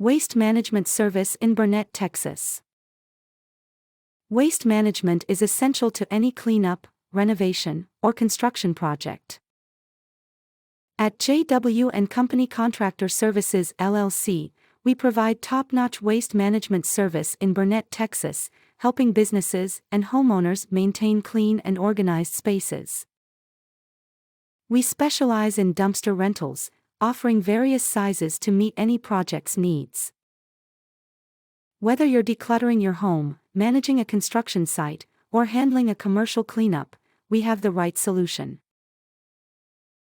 Waste management service in Burnet, Texas. Waste management is essential to any cleanup, renovation, or construction project. At J.W. & Company Contractor Services LLC, we provide top-notch waste management service in Burnet, Texas, helping businesses and homeowners maintain clean and organized spaces. We specialize in dumpster rentals, offering various sizes to meet any project's needs. Whether you're decluttering your home, managing a construction site, or handling a commercial cleanup, we have the right solution.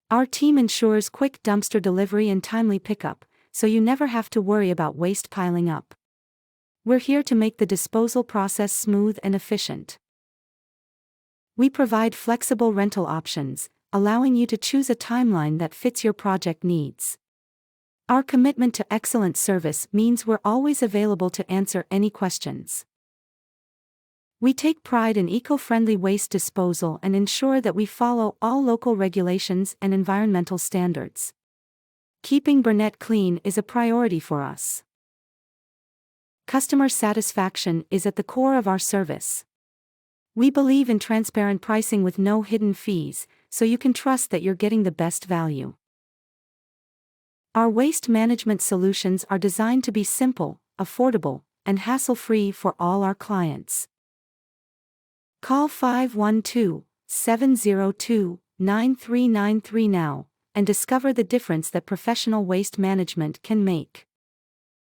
Our team ensures quick dumpster delivery and timely pickup, so you never have to worry about waste piling up. We're here to make the disposal process smooth and efficient. We provide flexible rental options, allowing you to choose a timeline that fits your project needs. Our commitment to excellent service means we're always available to answer any questions. We take pride in eco-friendly waste disposal and ensure that we follow all local regulations and environmental standards. Keeping Burnet clean is a priority for us. Customer satisfaction is at the core of our service. We believe in transparent pricing with no hidden fees, so you can trust that you're getting the best value. Our waste management solutions are designed to be simple, affordable, and hassle-free for all our clients. Call 512-702-9393 now and discover the difference that professional waste management can make.